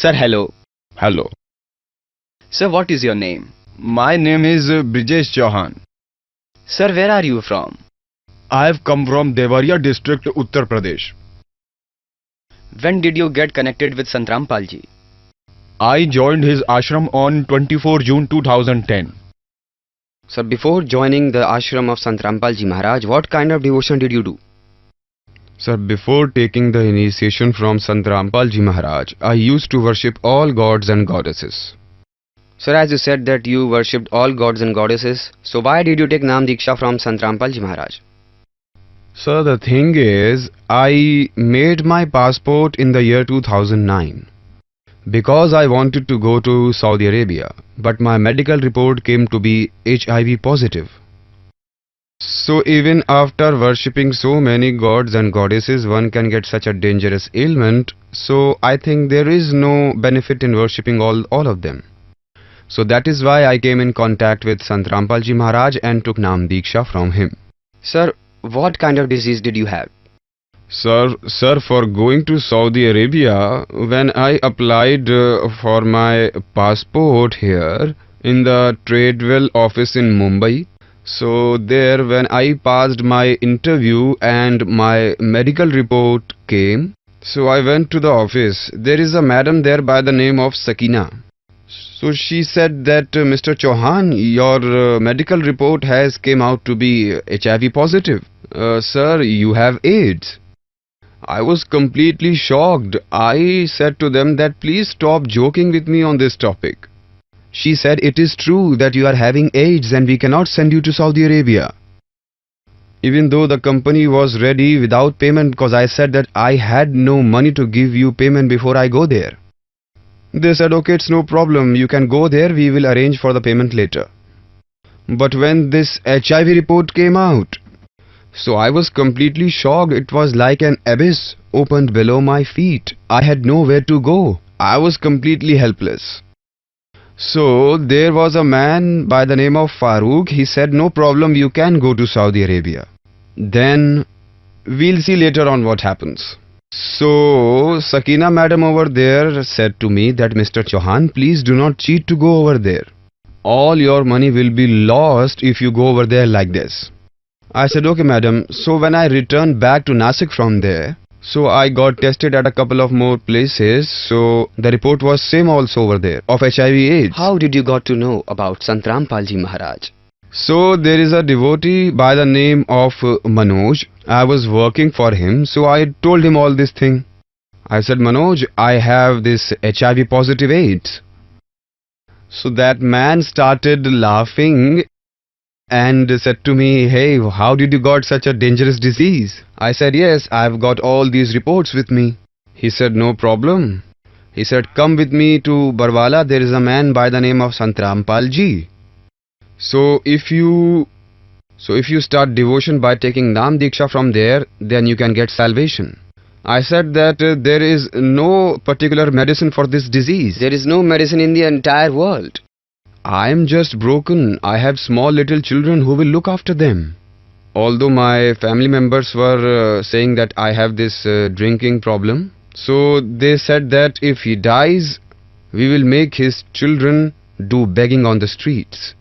Sir, hello. Hello. Sir, what is your name? My name is Brijesh Chauhan. Sir, where are you from? I have come from Devaria district, Uttar Pradesh. When did you get connected with Sant Rampal ji? I joined his ashram on 24 June 2010. Sir, before joining the ashram of Sant Rampal ji Maharaj, what kind of devotion did you do? Sir, before taking the initiation from Sant Rampal ji Maharaj, I used to worship all gods and goddesses. Sir, as you said that you worshipped all gods and goddesses, so why did you take Naam Diksha from Sant Rampal ji Maharaj? Sir, the thing is, I made my passport in the year 2009 because I wanted to go to Saudi Arabia, but my medical report came to be HIV positive. So even after worshipping so many gods and goddesses, one can get such a dangerous ailment. So I think there is no benefit in worshipping all of them. So that is why I came in contact with Sant Rampal ji Maharaj and took Naam Diksha from him. Sir, what kind of disease did you have? Sir, for going to Saudi Arabia, when I applied for my passport here in the Tradewell office in Mumbai, so there when I passed my interview and my medical report came, so I went to the office. There is a madam there by the name of Sakina. So she said that Mr. Chauhan, your medical report has came out to be HIV positive. Sir, you have AIDS. I was completely shocked. I said to them that please stop joking with me on this topic. She said it is true that you are having AIDS and we cannot send you to Saudi Arabia. Even though the company was ready without payment, because I said that I had no money to give you payment before I go there. They said okay, it's no problem, you can go there, we will arrange for the payment later. But when this HIV report came out, so I was completely shocked. It was like an abyss opened below my feet. I had nowhere to go. I was completely helpless. So there was a man by the name of Farooq. He said no problem, you can go to Saudi Arabia. Then we'll see later on what happens. So Sakina madam over there said to me that Mr. Chauhan, please do not cheat to go over there. All your money will be lost if you go over there like this. I said okay madam. So when I returned back to Nasik from there, so I got tested at a couple of more places. So the report was same also over there of HIV AIDS. How did you got to know about Sant Rampal ji Maharaj? So there is a devotee by the name of Manoj. I was working for him, so I told him all this thing. I said, Manoj, I have this HIV positive AIDS. So that man started laughing and said to me, hey, how did you got such a dangerous disease? I said, yes, I've got all these reports with me. He said, no problem. He said, come with me to Barwala. There is a man by the name of Sant Rampal ji. So if you start devotion by taking Naam Diksha from there, then you can get salvation. I said that there is no particular medicine for this disease. There is no medicine in the entire world. I am just broken. I have small little children who will look after them. Although my family members were saying that I have this drinking problem, so they said that if he dies, we will make his children do begging on the streets.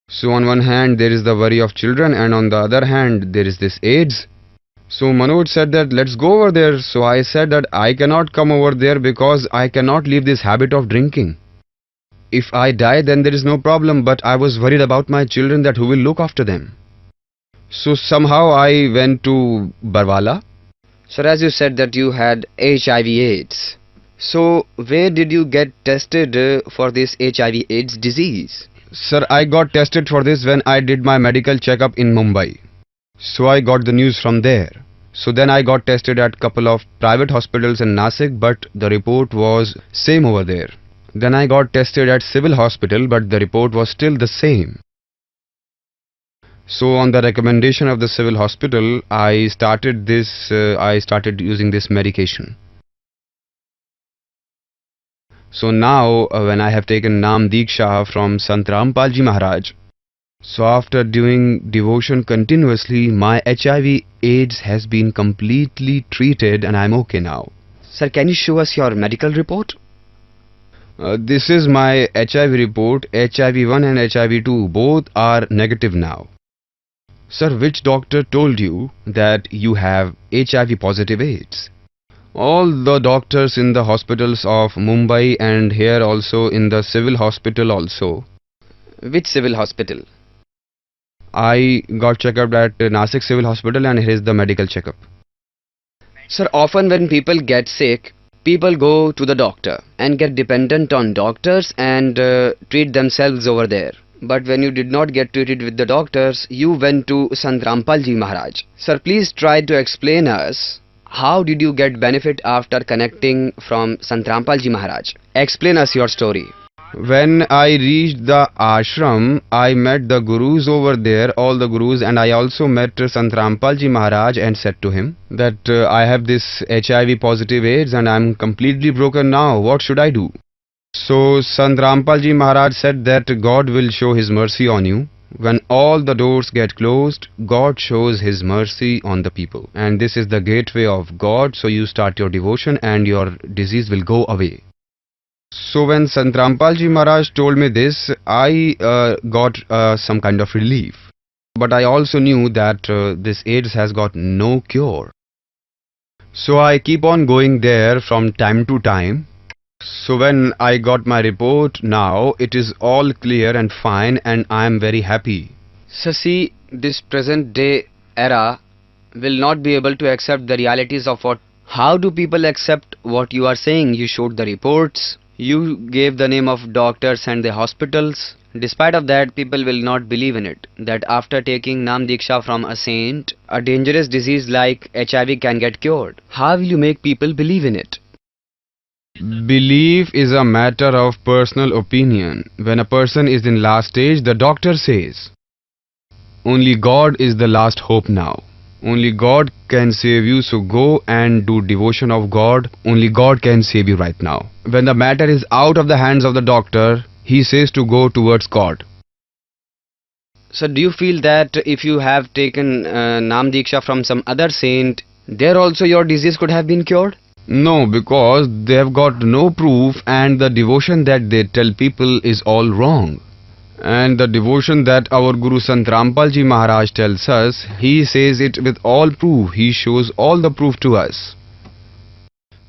So on one hand there is the worry of children and on the other hand there is this AIDS. So Manoj said that let's go over there. So I said that I cannot come over there because I cannot leave this habit of drinking. If I die then there is no problem, but I was worried about my children, that who will look after them. So somehow I went to Barwala. Sir, as you said that you had HIV AIDS. So where did you get tested for this HIV AIDS disease? Sir, I got tested for this when I did my medical checkup in Mumbai. So I got the news from there. So then I got tested at couple of private hospitals in Nasik, but the report was same over there. Then I got tested at civil hospital, but the report was still the same. So on the recommendation of the civil hospital, I started using this medication. So now when I have taken Naam Diksha from Sant Rampal ji Maharaj, so after doing devotion continuously, my HIV AIDS has been completely treated and I'm okay now. Sir, can you show us your medical report? This is my HIV report. HIV-1 and HIV-2 both are negative now. Sir, which doctor told you that you have HIV positive AIDS? All the doctors in the hospitals of Mumbai and here also in the civil hospital also. Which civil hospital? I got checked up at Nasik Civil Hospital and here is the medical checkup. Sir, often when people get sick, people go to the doctor and get dependent on doctors and treat themselves over there. But when you did not get treated with the doctors, you went to Sant Rampal Ji Maharaj. Sir, please try to explain us how did you get benefit after connecting from Sant Rampal Ji Maharaj? Explain us your story. When I reached the ashram, I met the gurus over there, all the gurus, and I also met Sant Rampal Ji Maharaj and said to him that I have this HIV positive AIDS and I am completely broken now. What should I do? So Sant Rampal Ji Maharaj said that God will show His mercy on you. When all the doors get closed, God shows His mercy on the people. And this is the gateway of God, so you start your devotion and your disease will go away. So when Sant Rampal Ji Maharaj told me this, I got some kind of relief. But I also knew that this AIDS has got no cure. So I keep on going there from time to time. So when I got my report now, it is all clear and fine and I am very happy. So see, this present day era will not be able to accept the realities of what. How do people accept what you are saying? You showed the reports, you gave the name of doctors and the hospitals. Despite of that, people will not believe in it. That after taking Nam Diksha from a saint, a dangerous disease like HIV can get cured. How will you make people believe in it? Belief is a matter of personal opinion. When a person is in last stage, the doctor says, only God is the last hope now. Only God can save you, so go and do devotion of God. Only God can save you right now. When the matter is out of the hands of the doctor, he says to go towards God. So do you feel that if you have taken Nam Diksha from some other saint, there also your disease could have been cured? No, because they have got no proof and the devotion that they tell people is all wrong. And the devotion that our Guru Sant Rampal Ji Maharaj tells us, he says it with all proof. He shows all the proof to us.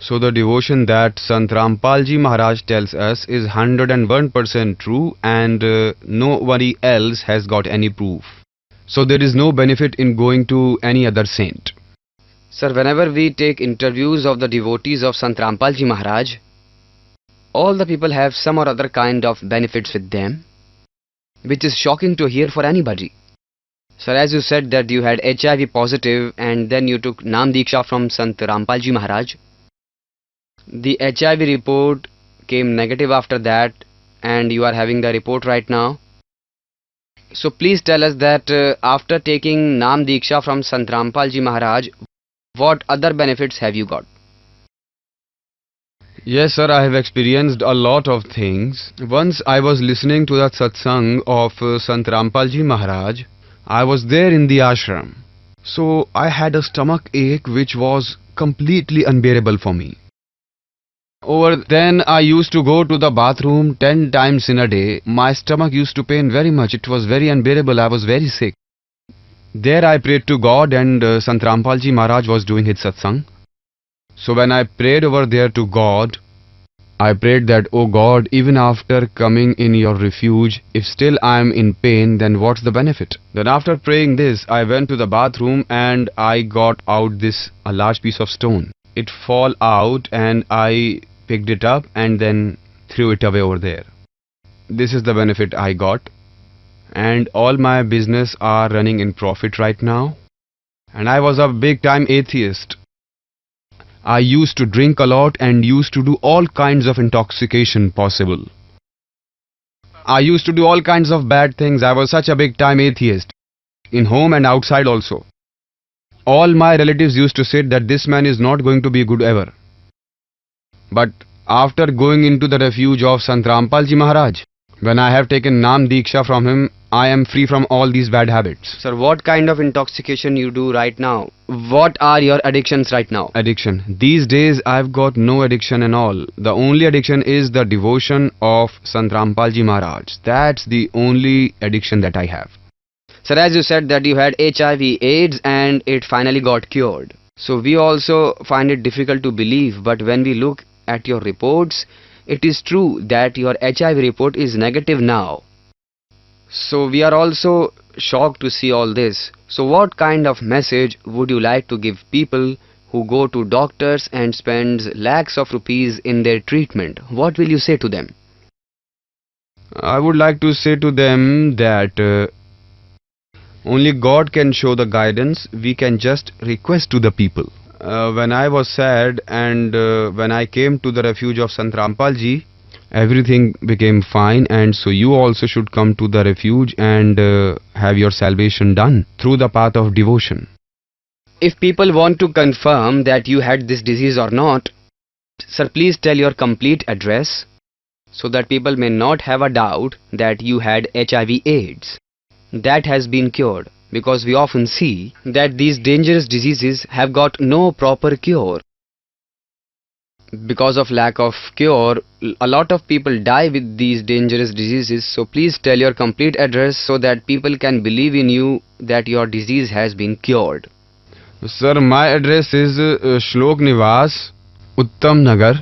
So the devotion that Sant Rampal Ji Maharaj tells us is 101% true and nobody else has got any proof. So there is no benefit in going to any other saint. Sir, whenever we take interviews of the devotees of Sant Rampal Ji Maharaj, all the people have some or other kind of benefits with them, which is shocking to hear for anybody. Sir, as you said that you had HIV positive and then you took Nam Diksha from Sant Rampal Ji Maharaj. The HIV report came negative after that and you are having the report right now. So please tell us that after taking Nam Diksha from Sant Rampal Ji Maharaj, what other benefits have you got? Yes, sir, I have experienced a lot of things. Once I was listening to the satsang of Sant Rampal Ji Maharaj. I was there in the ashram. So I had a stomach ache which was completely unbearable for me. Over then I used to go to the bathroom 10 times in a day. My stomach used to pain very much. It was very unbearable. I was very sick. There I prayed to God and Sant Rampal Ji Maharaj was doing his satsang. So when I prayed over there to God, I prayed that, oh God, even after coming in your refuge, if still I am in pain, then what's the benefit? Then after praying this, I went to the bathroom and I got out a large piece of stone. It fall out and I picked it up and then threw it away over there. This is the benefit I got. And all my business are running in profit right now. And I was a big time atheist. I used to drink a lot and used to do all kinds of intoxication possible. I used to do all kinds of bad things. I was such a big time atheist. In home and outside also. All my relatives used to say that this man is not going to be good ever. But after going into the refuge of Sant Rampal Ji Maharaj, When I have taken Naam Diksha from him, I am free from all these bad habits. Sir, what kind of intoxication you do right now? What are your addictions right now? Addiction. These days I've got no addiction at all. The only addiction is the devotion of Sant Rampal Ji Maharaj. That's the only addiction that I have. Sir, as you said that you had HIV AIDS and it finally got cured. So we also find it difficult to believe, but when we look at your reports, it is true that your HIV report is negative now. So we are also shocked to see all this. So what kind of message would you like to give people who go to doctors and spends lakhs of rupees in their treatment? What will you say to them? I would like to say to them that only God can show the guidance. We can just request to the people. When I was sad and when I came to the refuge of Sant Rampal Ji, everything became fine, and so you also should come to the refuge and have your salvation done through the path of devotion. If people want to confirm that you had this disease or not, sir, please tell your complete address so that people may not have a doubt that you had HIV AIDS. That has been cured, because we often see that these dangerous diseases have got no proper cure. Because of lack of cure, a lot of people die with these dangerous diseases. So please tell your complete address so that people can believe in you that your disease has been cured. Sir, my address is Shlok Nivas, Uttam Nagar,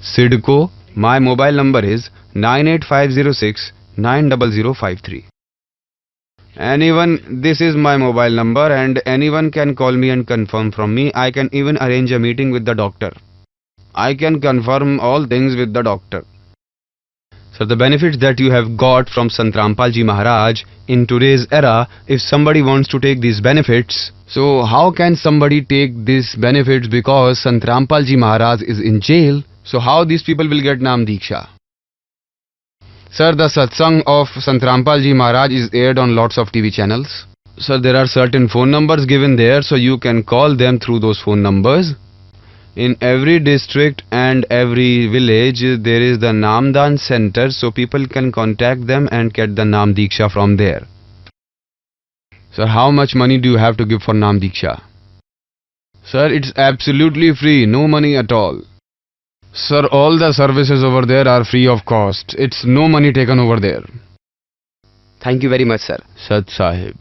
Sidco. My mobile number is 98506 90053. This is my mobile number, and anyone can call me and confirm from me. I can even arrange a meeting with the doctor. I can confirm all things with the doctor. So the benefits that you have got from Sant Rampal Ji Maharaj in today's era, if somebody wants to take these benefits, so how can somebody take these benefits because Sant Rampal Ji Maharaj is in jail? So how these people will get Naam Diksha? Sir, the satsang of Sant Rampal Ji Maharaj is aired on lots of TV channels. Sir, there are certain phone numbers given there, so you can call them through those phone numbers. In every district and every village, there is the Namdan center, so people can contact them and get the Naam Diksha from there. Sir, how much money do you have to give for Naam Diksha? Sir, it's absolutely free, no money at all. Sir, all the services over there are free of cost. It's no money taken over there. Thank you very much, sir. Sat Sahib.